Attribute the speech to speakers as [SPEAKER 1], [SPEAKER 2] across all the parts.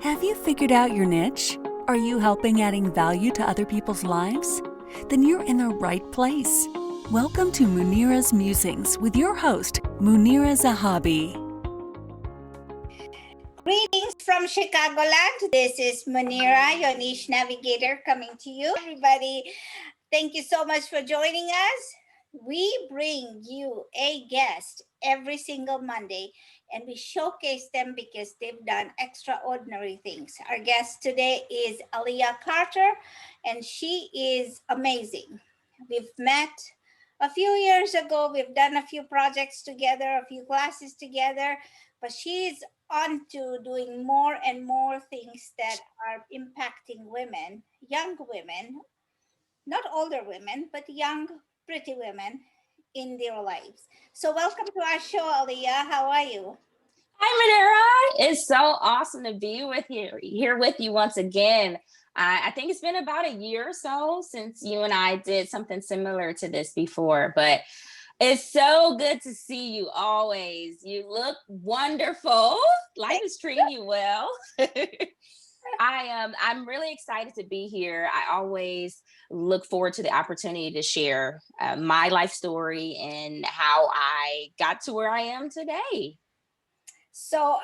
[SPEAKER 1] Have you figured out your niche? Are you helping adding value to other people's lives? Then you're in the right place. Welcome to Munira's Musings with your host, Munira Zahabi.
[SPEAKER 2] Greetings from Chicagoland. This is Munira, your niche navigator, coming to you. Everybody, thank you so much for joining us. We bring you a guest every single Monday, and we showcase them because they've done extraordinary things. Our guest today is Alea Carter, and she is amazing. We've met a few years ago. We've done a few projects together, a few classes together, but she's on to doing more and more things that are impacting women, young women, not older women, but young, pretty women in their lives. So welcome to our show, Alea. How are you?
[SPEAKER 3] Hi, Munira. It's so awesome to be with you here with you once again. I think it's been about a year or so since you and I did something similar to this before, but it's so good to see you always. You look wonderful. Life is treating you well. I'm really excited to be here. I always look forward to the opportunity to share my life story and how I got to where I am today.
[SPEAKER 2] So,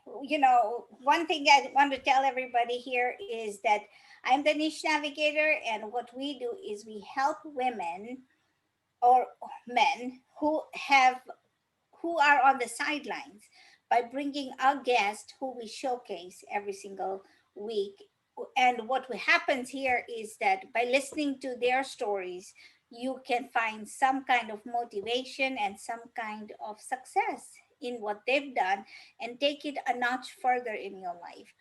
[SPEAKER 2] one thing I want to tell everybody here is that I'm the niche navigator, and what we do is we help women or men who are on the sidelines by bringing a guest who we showcase every single week. And what happens here is that by listening to their stories, you can find some kind of motivation and some kind of success in what they've done and take it a notch further in your life.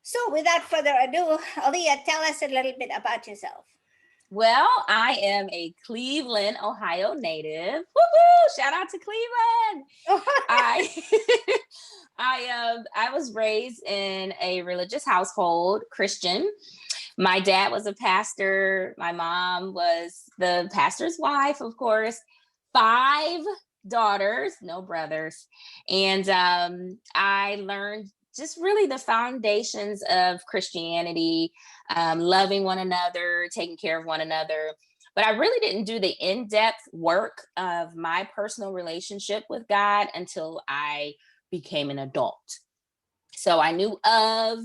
[SPEAKER 2] So without further ado, Alea, tell us a little bit about yourself.
[SPEAKER 3] Well, I am a Cleveland, Ohio native. Woo-hoo! Shout out to Cleveland. I was raised in a religious household, Christian. My dad was a pastor. My mom was the pastor's wife, of course. 5 daughters, no brothers. And I learned just really the foundations of Christianity, loving one another, taking care of one another. But I really didn't do the in-depth work of my personal relationship with God until I became an adult. So I knew of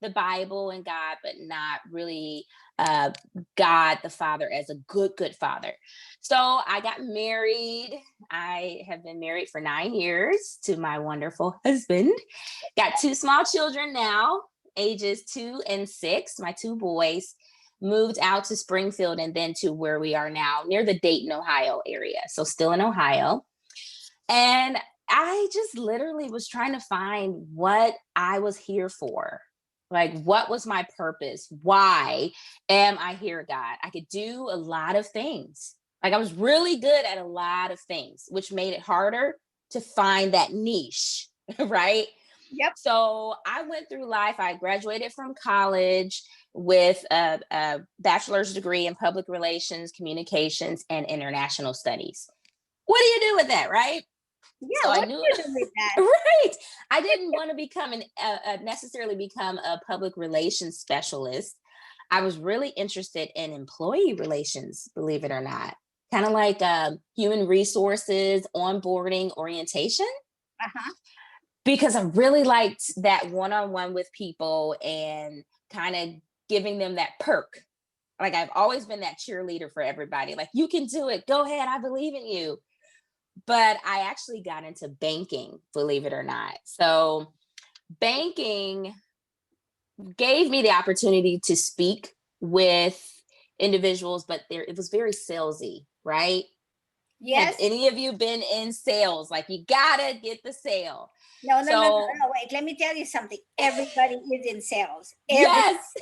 [SPEAKER 3] the Bible and God, but not really God the Father as a good father. So I got married. I have been married for 9 years to my wonderful husband. Got 2 small children now, ages 2 and 6, my 2 boys. Moved out to Springfield and then to where we are now, near the Dayton, Ohio area. So still in Ohio. And I just literally was trying to find what I was here for. Like, what was my purpose? Why am I here, God? I could do a lot of things. Like, I was really good at a lot of things, which made it harder to find that niche, right?
[SPEAKER 2] Yep.
[SPEAKER 3] So I went through life. I graduated from college with a bachelor's degree in public relations, communications, and international studies. What do you do with that, right?
[SPEAKER 2] Yeah,
[SPEAKER 3] so
[SPEAKER 2] what
[SPEAKER 3] I knew
[SPEAKER 2] do you do with that?
[SPEAKER 3] Right. I didn't want to become necessarily become a public relations specialist. I was really interested in employee relations, believe it or not, kind of like human resources, onboarding, orientation.
[SPEAKER 2] Uh-huh.
[SPEAKER 3] Because I really liked that one-on-one with people and kind of giving them that perk. Like, I've always been that cheerleader for everybody. Like, you can do it. Go ahead. I believe in you. But I actually got into banking, believe it or not. So banking gave me the opportunity to speak with individuals, but it was very salesy, right?
[SPEAKER 2] Yes.
[SPEAKER 3] Have any of you been in sales? Like, you gotta get the sale.
[SPEAKER 2] No, wait, let me tell you something. Everybody is in sales.
[SPEAKER 3] Yes.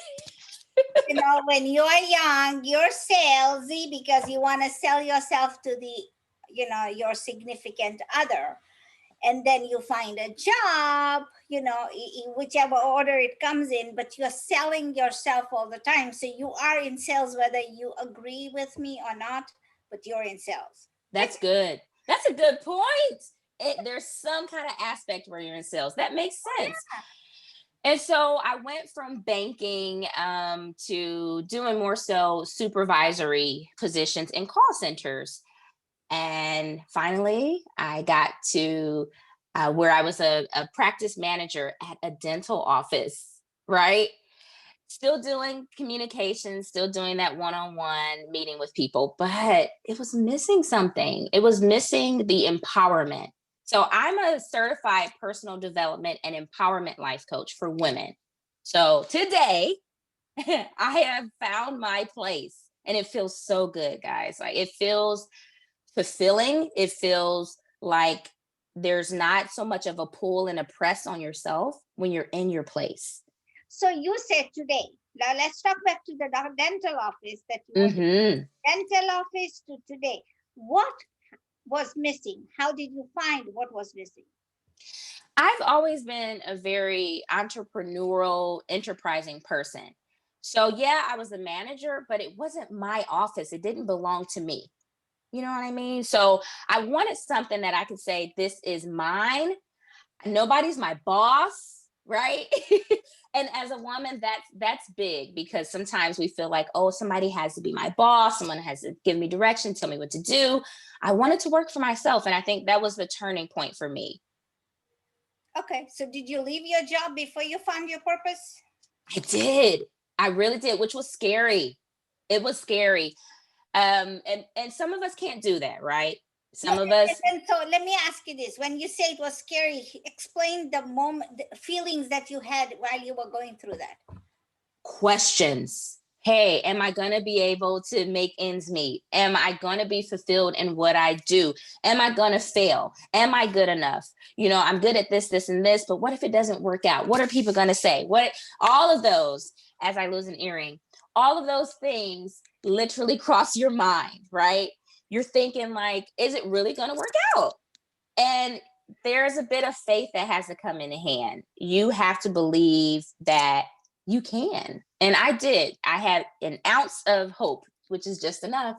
[SPEAKER 2] When you're young, you're salesy because you want to sell yourself to your significant other. And then you find a job, in whichever order it comes in, but you're selling yourself all the time. So you are in sales, whether you agree with me or not, but you're in sales.
[SPEAKER 3] That's good. That's a good point. There's some kind of aspect where you're in sales. That makes sense. And so I went from banking to doing more so supervisory positions in call centers. And finally, I got to where I was a practice manager at a dental office, right? Still doing communication, still doing that one-on-one meeting with people, but it was missing something. It was missing the empowerment. So I'm a certified personal development and empowerment life coach for women. So today I have found my place and it feels so good, guys. Like it feels fulfilling. It feels like there's not so much of a pull and a press on yourself when you're in your place.
[SPEAKER 2] So you said today, now let's talk back to the dental office that you went to. Dental office to today. What was missing? How did you find what was missing?
[SPEAKER 3] I've always been a very entrepreneurial, enterprising person. So yeah, I was a manager, but it wasn't my office. It didn't belong to me. You know what I mean? So I wanted something that I could say, this is mine. Nobody's my boss, right? And as a woman, that's big because sometimes we feel like, oh, somebody has to be my boss, someone has to give me direction, tell me what to do. I wanted to work for myself, and I think that was the turning point for me.
[SPEAKER 2] Okay, so did you leave your job before you found your purpose?
[SPEAKER 3] I did. I really did, which was scary. It was scary. And some of us can't do that, right? Some of us.
[SPEAKER 2] And so let me ask you this: when you say it was scary, explain the moment, the feelings that you had while you were going through that.
[SPEAKER 3] Questions. Hey, am I going to be able to make ends meet? Am I going to be fulfilled in what I do? Am I going to fail? Am I good enough? You know, I'm good at this, this, and this, but what if it doesn't work out? What are people going to say? What, all of those, as I lose an earring, all of those things literally cross your mind, right? You're thinking like, is it really going to work out? And there's a bit of faith that has to come into hand. You have to believe that you can. And I did. I had an ounce of hope, which is just enough,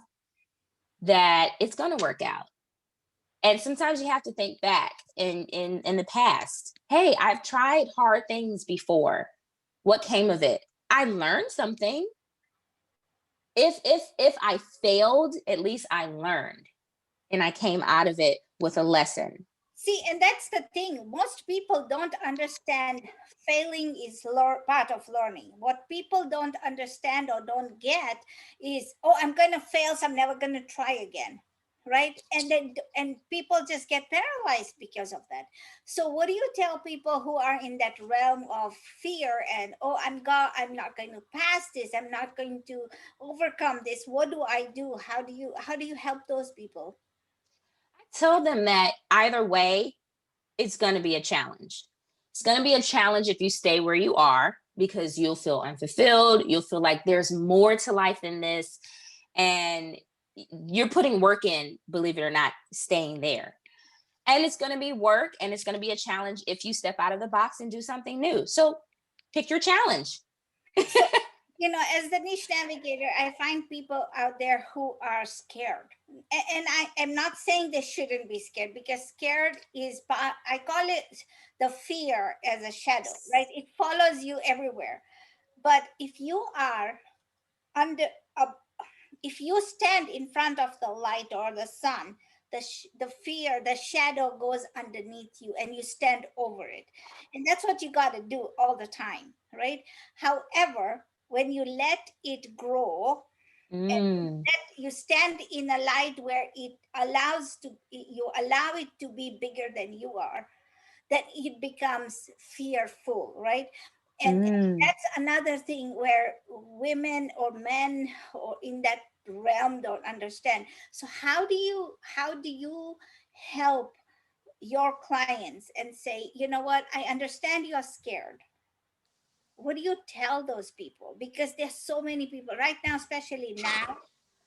[SPEAKER 3] that it's going to work out. And sometimes you have to think back in the past. Hey, I've tried hard things before. What came of it? I learned something. If I failed, at least I learned and I came out of it with a lesson.
[SPEAKER 2] See, and that's the thing. Most people don't understand failing is part of learning. What people don't understand or don't get is, oh, I'm going to fail, so I'm never going to try again. Right. And people just get paralyzed because of that. So what do you tell people who are in that realm of fear and, oh, I'm not going to pass this, I'm not going to overcome this? What do I do? How do you help those people?
[SPEAKER 3] Tell them that either way, it's going to be a challenge. It's going to be a challenge if you stay where you are because you'll feel unfulfilled. You'll feel like there's more to life than this. And you're putting work in, believe it or not, staying there. And it's going to be work and it's going to be a challenge if you step out of the box and do something new. So pick your challenge.
[SPEAKER 2] You know, as the niche navigator, I find people out there who are scared. And I am not saying they shouldn't be scared, because scared is, I call it the fear as a shadow, right? It follows you everywhere. But if you are under, a, if you stand in front of the light or the sun, the fear, the shadow goes underneath you and you stand over it. And that's what you got to do all the time, right? However, when you let it grow, and you stand in a light where you allow it to be bigger than you are, that it becomes fearful, right? And that's another thing where women or men or in that realm don't understand. So how do you help your clients and say, you know what, I understand you're scared? What do you tell those people? Because there's so many people right now, especially now,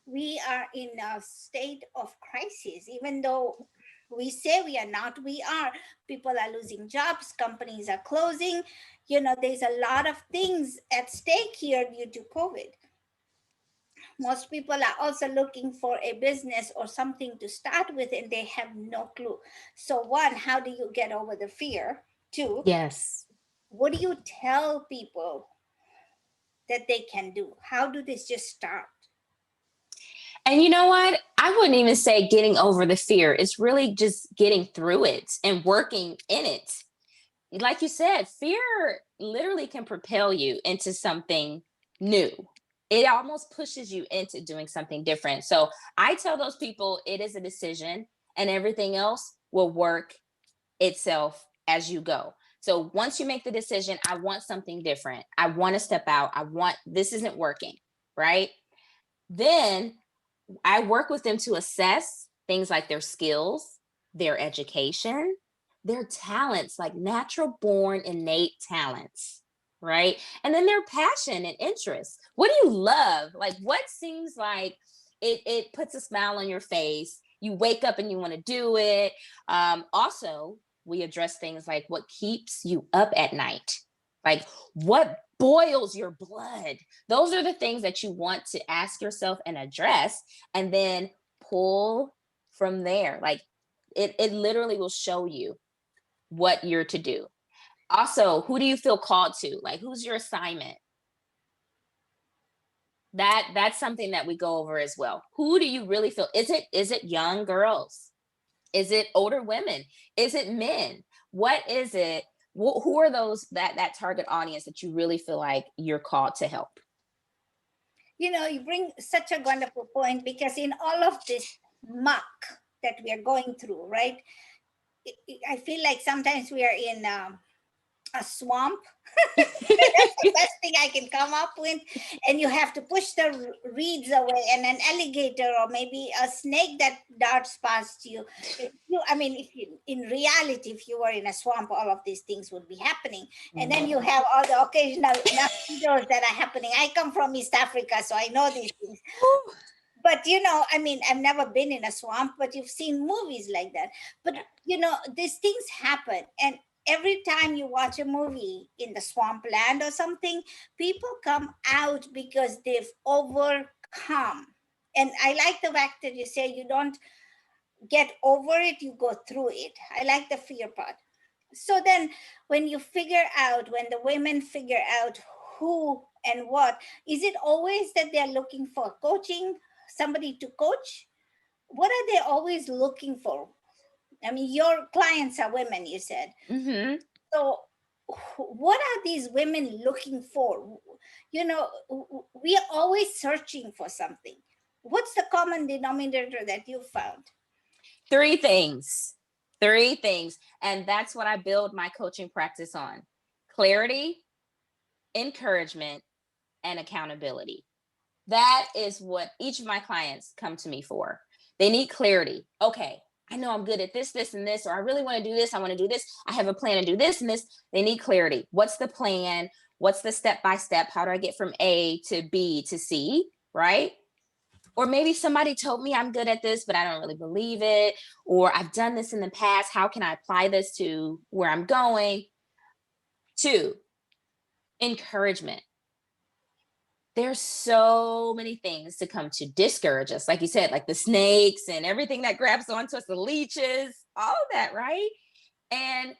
[SPEAKER 2] we are in a state of crisis. Even though we say we are not, we are. People are losing jobs, companies are closing. You know, there's a lot of things at stake here due to COVID. Most people are also looking for a business or something to start with, and they have no clue. So one, how do you get over the fear? Two,
[SPEAKER 3] Yes.
[SPEAKER 2] what do you tell people that they can do? How do they just start?
[SPEAKER 3] And you know what? I wouldn't even say getting over the fear. It's really just getting through it and working in it. Like you said, fear literally can propel you into something new. It almost pushes you into doing something different. So I tell those people it is a decision and everything else will work itself as you go. So once you make the decision, I want something different. I want to step out. This isn't working, right? Then I work with them to assess things like their skills, their education, their talents, like natural born innate talents, right? And then their passion and interests. What do you love? Like what seems like it puts a smile on your face. You wake up and you want to do it. Also, we address things like what keeps you up at night, like what boils your blood. Those are the things that you want to ask yourself and address, and then pull from there. Like it literally will show you what you're to do. Also, who do you feel called to? Like who's your assignment? That's something that we go over as well. Who do you really feel? Is it young girls? Is it older women? Is it men? What is it? Who are those that target audience that you really feel like you're called to help?
[SPEAKER 2] You know, you bring such a wonderful point, because in all of this muck that we are going through, right? I feel like sometimes we are in a swamp. That's the best thing I can come up with. And you have to push the reeds away, and an alligator or maybe a snake that darts past you. In reality, if you were in a swamp, all of these things would be happening. And then you have all the occasional mosquitoes that are happening. I come from East Africa, so I know these things. But I've never been in a swamp, but you've seen movies like that. But these things happen. And every time you watch a movie in the swampland or something, people come out because they've overcome. And I like the fact that you say you don't get over it, you go through it. I like the fear part. So then when the women figure out who and what, is it always that they're looking for coaching, somebody to coach? What are they always looking for? I mean, your clients are women, you said.
[SPEAKER 3] Mm-hmm.
[SPEAKER 2] So what are these women looking for? We are always searching for something. What's the common denominator that you found?
[SPEAKER 3] Three things. And that's what I build my coaching practice on: clarity, encouragement, and accountability. That is what each of my clients come to me for. They need clarity. Okay, I know I'm good at this, this, and this, or I really want to do this. I want to do this. I have a plan to do this and this. They need clarity. What's the plan? What's the step by step? How do I get from A to B to C? Right? Or maybe somebody told me I'm good at this, but I don't really believe it. Or I've done this in the past. How can I apply this to where I'm going? 2, encouragement. There's so many things to come to discourage us. Like you said, like the snakes and everything that grabs onto us, the leeches, all of that, right? And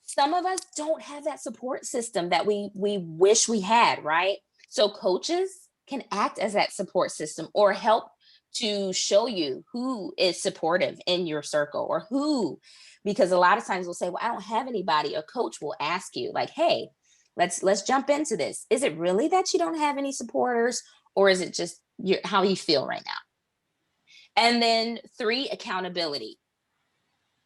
[SPEAKER 3] some of us don't have that support system that we wish we had, right? So coaches can act as that support system or help to show you who is supportive in your circle, or who, because a lot of times we'll say, well, I don't have anybody. A coach will ask you like, hey, let's jump into this. Is it really that you don't have any supporters, or is it just how you feel right now? And then 3, accountability.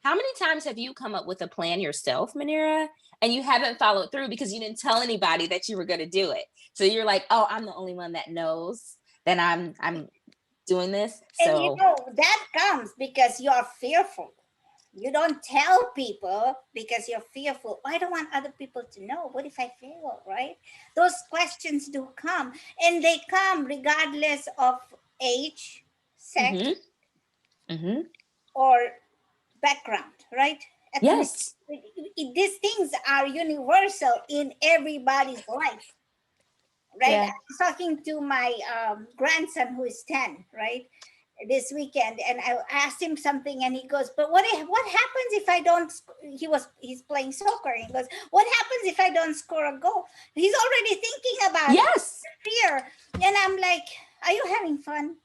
[SPEAKER 3] How many times have you come up with a plan yourself, Munira, and you haven't followed through because you didn't tell anybody that you were going to do it? So you're like, oh, I'm the only one that knows that I'm doing this. So
[SPEAKER 2] that comes because you're fearful. You don't tell people because you're fearful. I don't want other people to know. What if I fail, right? Those questions do come, and they come regardless of age, sex, or background, right?
[SPEAKER 3] Yes.
[SPEAKER 2] These things are universal in everybody's life, right?
[SPEAKER 3] Yeah.
[SPEAKER 2] I was talking to my grandson who is 10, right? this weekend, and I asked him something, and he goes, "But what happens if I don't?" He's playing soccer. He goes, "What happens if I don't score a goal?" He's already thinking about
[SPEAKER 3] Yes.
[SPEAKER 2] fear, and I'm like, "Are you having fun?"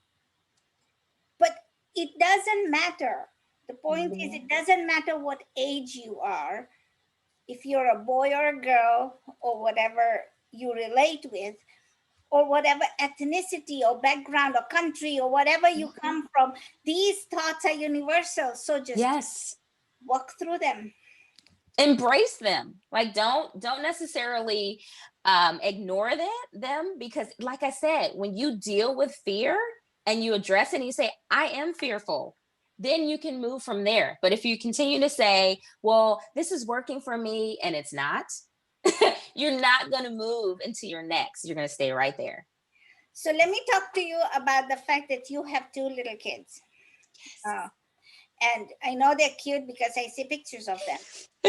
[SPEAKER 2] But it doesn't matter. The point is, it doesn't matter what age you are. If you're a boy or a girl or whatever you relate with, or whatever ethnicity or background or country or whatever you come from, these thoughts are universal. So just walk through them.
[SPEAKER 3] Embrace them. Like don't necessarily ignore them, because like I said, when you deal with fear and you address it and you say, I am fearful, then you can move from there. But if you continue to say, well, this is working for me and it's not, you're not going to move into your next. You're going to stay right there.
[SPEAKER 2] So let me talk to you about the fact that you have 2 little kids.
[SPEAKER 3] Yes.
[SPEAKER 2] And I know they're cute because I see pictures of them.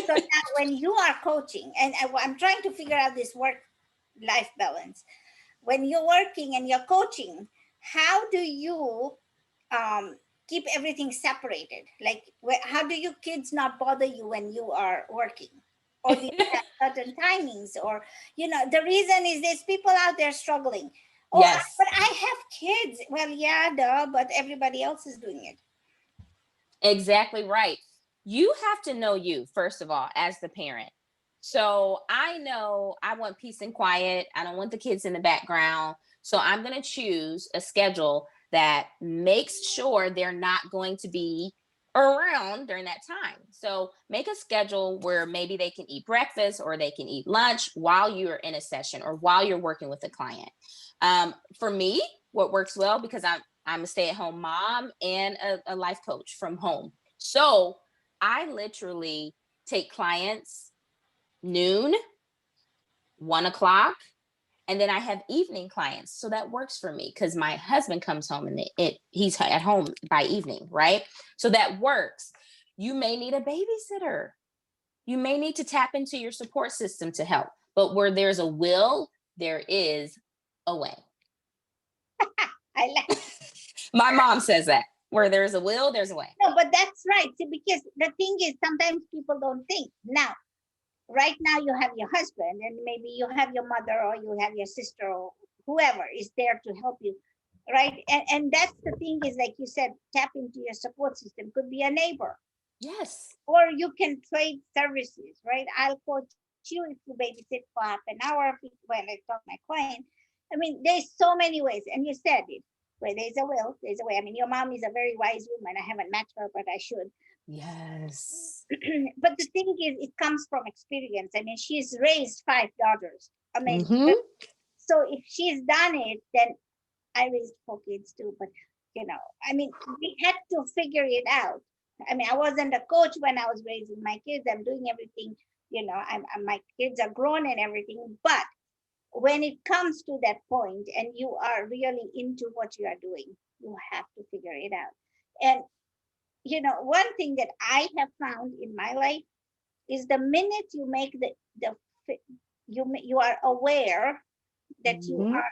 [SPEAKER 2] So now when you are coaching, and I'm trying to figure out this work-life balance. When you're working and you're coaching, how do you keep everything separated? Like, how do your kids not bother you when you are working? Or do you have certain timings? Or, the reason is there's people out there struggling. Oh,
[SPEAKER 3] Yes.
[SPEAKER 2] but I have kids. Well, yeah, duh, but everybody else is doing it.
[SPEAKER 3] Exactly right. You have to know you, first of all, as the parent. So I know I want peace and quiet. I don't want the kids in the background. So I'm going to choose a schedule that makes sure they're not going to be around during that time. So make a schedule where maybe they can eat breakfast or they can eat lunch while you're in a session or while you're working with a client. For me, what works well, because I'm a stay-at-home mom and a life coach from home. So I literally take clients noon, 1:00, and then I have evening clients. So that works for me because my husband comes home and he's at home by evening, right? So that works. You may need a babysitter. You may need to tap into your support system to help. But where there's a will, there is a way.
[SPEAKER 2] I like
[SPEAKER 3] My mom says that. Where there's a will, there's a way.
[SPEAKER 2] No, but that's right. See, because the thing is, sometimes people don't think. Now, right now you have your husband, and maybe you have your mother, or you have your sister, or whoever is there to help you, right? And that's the thing is, like you said, tap into your support system. Could be a neighbor.
[SPEAKER 3] Yes.
[SPEAKER 2] Or you can trade services, right? I'll coach you if you babysit for half an hour when I talk to my client. I mean, there's so many ways, and you said it. Where there's a will, there's a way. I mean, your mom is a very wise woman. I haven't met her, but I should.
[SPEAKER 3] Yes.
[SPEAKER 2] But the thing is, it comes from experience. I mean, she's raised 5 daughters. I mean, so if she's done it, then I raised 4 kids too. But, I mean, we had to figure it out. I mean, I wasn't a coach when I was raising my kids. I'm doing everything, my kids are grown and everything. But when it comes to that point and you are really into what you are doing, you have to figure it out. And, one thing that I have found in my life is the minute you make you are aware that you are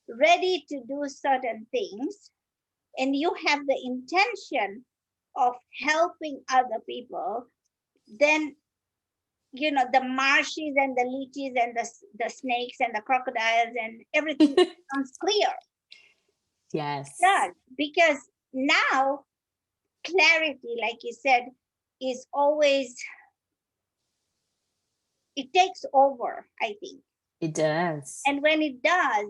[SPEAKER 2] ready to do certain things, and you have the intention of helping other people, then the marshes and the leeches and the snakes and the crocodiles and everything becomes clear.
[SPEAKER 3] Yes.
[SPEAKER 2] Yeah, because now clarity, like you said, is always, it takes over, I think.
[SPEAKER 3] It does.
[SPEAKER 2] And when it does,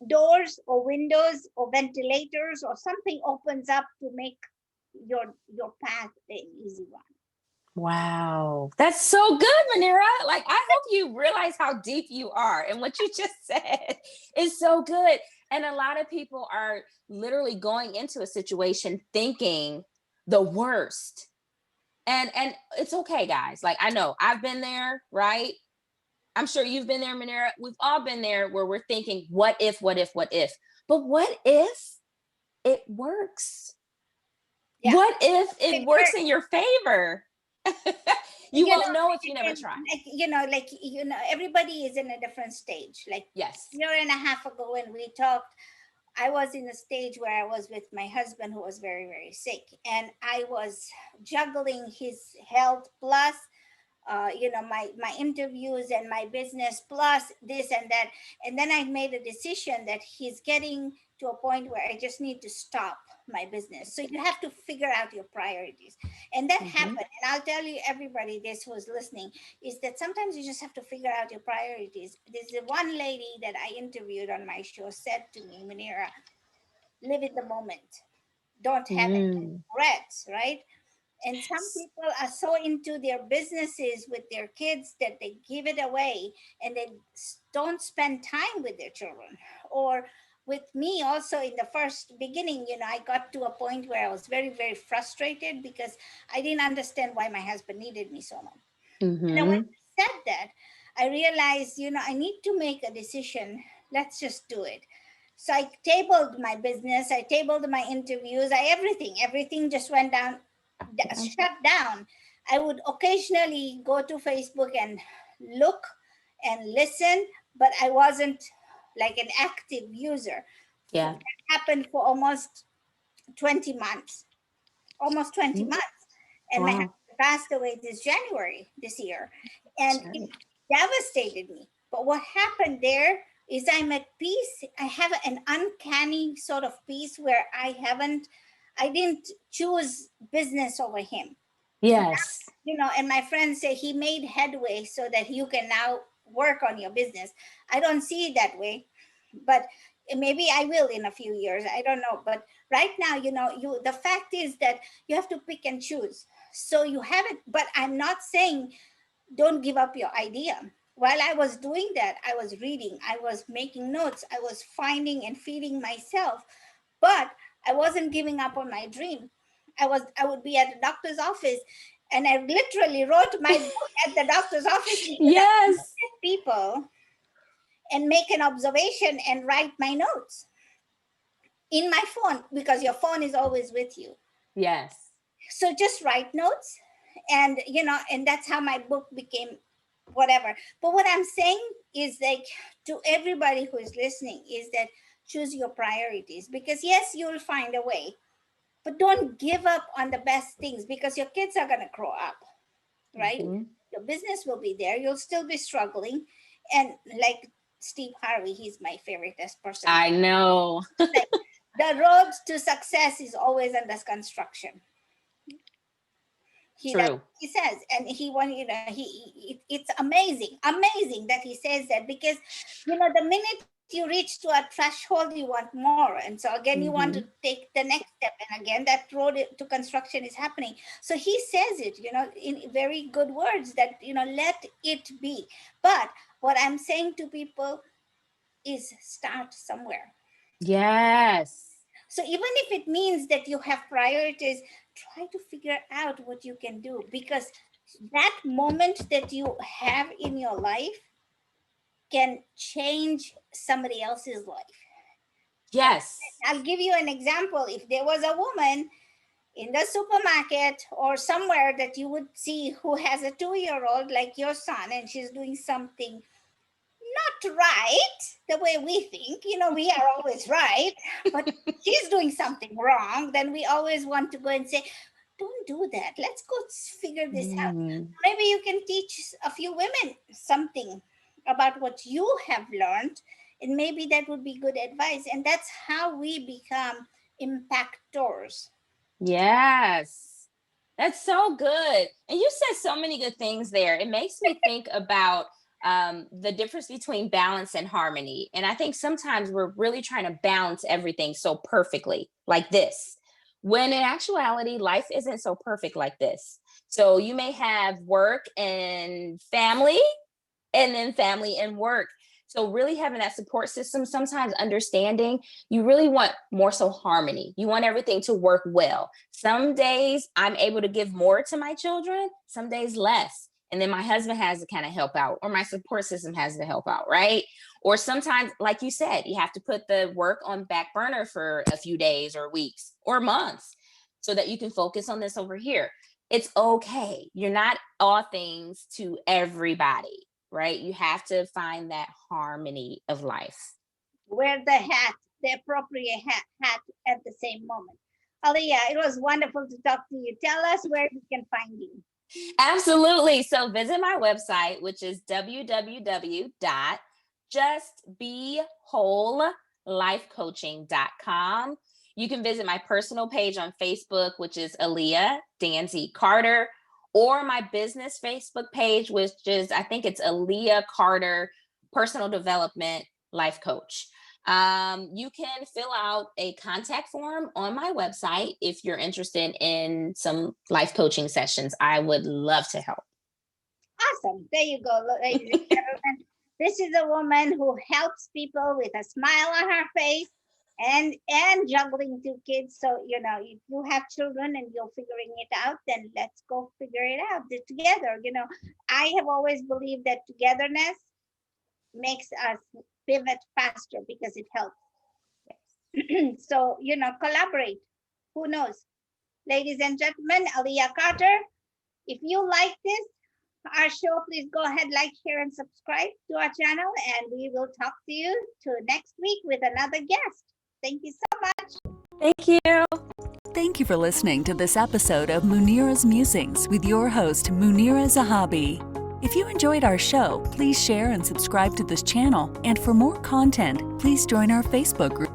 [SPEAKER 2] doors or windows or ventilators or something opens up to make your path an easy one.
[SPEAKER 3] Wow. That's so good, Munira. Like, I hope you realize how deep you are. And what you just said is so good. And a lot of people are literally going into a situation thinking the worst. And it's okay, guys. Like, I know I've been there, right? I'm sure you've been there, Munira. We've all been there where we're thinking, what if, what if, what if? But what if it works? Yeah. What if it works in your favor? You won't know if you never try.
[SPEAKER 2] Everybody is in a different stage. Like,
[SPEAKER 3] yes,
[SPEAKER 2] year and a half ago when we talked, I was in a stage where I was with my husband who was very, very sick, and I was juggling his health plus my interviews and my business plus this and that. And then I made a decision that he's getting to a point where I just need to stop my business. So you have to figure out your priorities, and that happened. And I'll tell you, everybody this who's listening, is that sometimes you just have to figure out your priorities. There's one lady that I interviewed on my show said to me, Munira, live in the moment, don't have any
[SPEAKER 3] Mm.
[SPEAKER 2] regrets, right? And some
[SPEAKER 3] Yes.
[SPEAKER 2] people are so into their businesses with their kids that they give it away, and they don't spend time with their children. Or with me also, in the first beginning, I got to a point where I was very, very frustrated because I didn't understand why my husband needed me so much. And then when
[SPEAKER 3] Mm-hmm.
[SPEAKER 2] I said that, I realized, I need to make a decision. Let's just do it. So I tabled my business, I tabled my interviews, everything just went down,
[SPEAKER 3] Yeah.
[SPEAKER 2] shut down. I would occasionally go to Facebook and look and listen, but I wasn't like an active user.
[SPEAKER 3] Yeah.
[SPEAKER 2] That happened for almost 20 months, almost 20
[SPEAKER 3] Mm.
[SPEAKER 2] months. And my husband
[SPEAKER 3] Wow.
[SPEAKER 2] passed away this January this year. And it
[SPEAKER 3] Sorry.
[SPEAKER 2] devastated me. But what happened there is I'm at peace. I have an uncanny sort of peace where I didn't choose business over him. So now,
[SPEAKER 3] Yes.
[SPEAKER 2] and my friends say he made headway so that you can now work on your business. I don't see it that way, but maybe I will in a few years. I don't know. But right now, the fact is that you have to pick and choose. So you have it, but I'm not saying don't give up your idea. While I was doing that, I was reading, I was making notes, I was finding and feeding myself, but I wasn't giving up on my dream. I would be at the doctor's office, and I literally wrote my book at the doctor's office in front of
[SPEAKER 3] Yes.
[SPEAKER 2] people, and make an observation and write my notes in my phone, because your phone is always with you.
[SPEAKER 3] Yes.
[SPEAKER 2] So just write notes, and that's how my book became whatever. But what I'm saying is, like, to everybody who is listening, is that choose your priorities, because yes, you'll find a way, but don't give up on the best things, because your kids are going to grow up, right?
[SPEAKER 3] Mm-hmm.
[SPEAKER 2] Your business will be there, you'll still be struggling. And like Steve Harvey, he's my favorite person.
[SPEAKER 3] I know.
[SPEAKER 2] Like, the road to success is always under construction. That's
[SPEAKER 3] True.
[SPEAKER 2] what he says. And he want it's amazing that he says that, because the minute you reach to a threshold, you want more, and so again you want to
[SPEAKER 3] Mm-hmm.
[SPEAKER 2] take the next step, and again that road to construction is happening. So he says it, in very good words, that let it be. But what I'm saying to people is, start somewhere.
[SPEAKER 3] Yes.
[SPEAKER 2] So even if it means that you have priorities, try to figure out what you can do, because that moment that you have in your life can change somebody else's life. And
[SPEAKER 3] Yes.
[SPEAKER 2] I'll give you an example. If there was a woman in the supermarket or somewhere that you would see, who has a 2-year-old like your son, and she's doing something not right the way we think, we are always right, but she's doing something wrong, then we always want to go and say, don't do that, let's go figure this out.
[SPEAKER 3] Mm.
[SPEAKER 2] Maybe you can teach a few women something about what you have learned, and maybe that would be good advice. And that's how we become impactors.
[SPEAKER 3] Yes. That's so good. And you said so many good things there. It makes me think about the difference between balance and harmony. And I think sometimes we're really trying to balance everything so perfectly, like this, when in actuality, life isn't so perfect like this. So you may have work and family, and then family and work. So really having that support system, sometimes understanding, you really want more so harmony. You want everything to work well. Some days I'm able to give more to my children, some days less. And then my husband has to kind of help out, or my support system has to help out, right? Or sometimes, like you said, you have to put the work on back burner for a few days or weeks or months so that you can focus on this over here. It's okay. You're not all things to everybody, right? You have to find that harmony of life.
[SPEAKER 2] Wear the hat, the appropriate hat at the same moment. Alea, it was wonderful to talk to you. Tell us where we can find you.
[SPEAKER 3] Absolutely. So visit my website, which is www.justbewholelifecoaching.com. You can visit my personal page on Facebook, which is Alea Danzy Carter, or my business Facebook page, which is, I think it's Alea Carter Personal Development Life Coach. You can fill out a contact form on my website if you're interested in some life coaching sessions. I would love to help.
[SPEAKER 2] Awesome. There you go, ladies and gentlemen. This is a woman who helps people with a smile on her face and juggling 2 kids. So, if you have children and you're figuring it out, then let's go figure it out together. I have always believed that togetherness makes us pivot faster because it helps. So, collaborate. Who knows? Ladies and gentlemen, Alea Carter, if you like this, our show, please go ahead, like, share, and subscribe to our channel, and we will talk to you next week with another guest. Thank you so much.
[SPEAKER 3] Thank you.
[SPEAKER 1] Thank you for listening to this episode of Munira's Musings with your host, Munira Zahabi. If you enjoyed our show, please share and subscribe to this channel. And for more content, please join our Facebook group.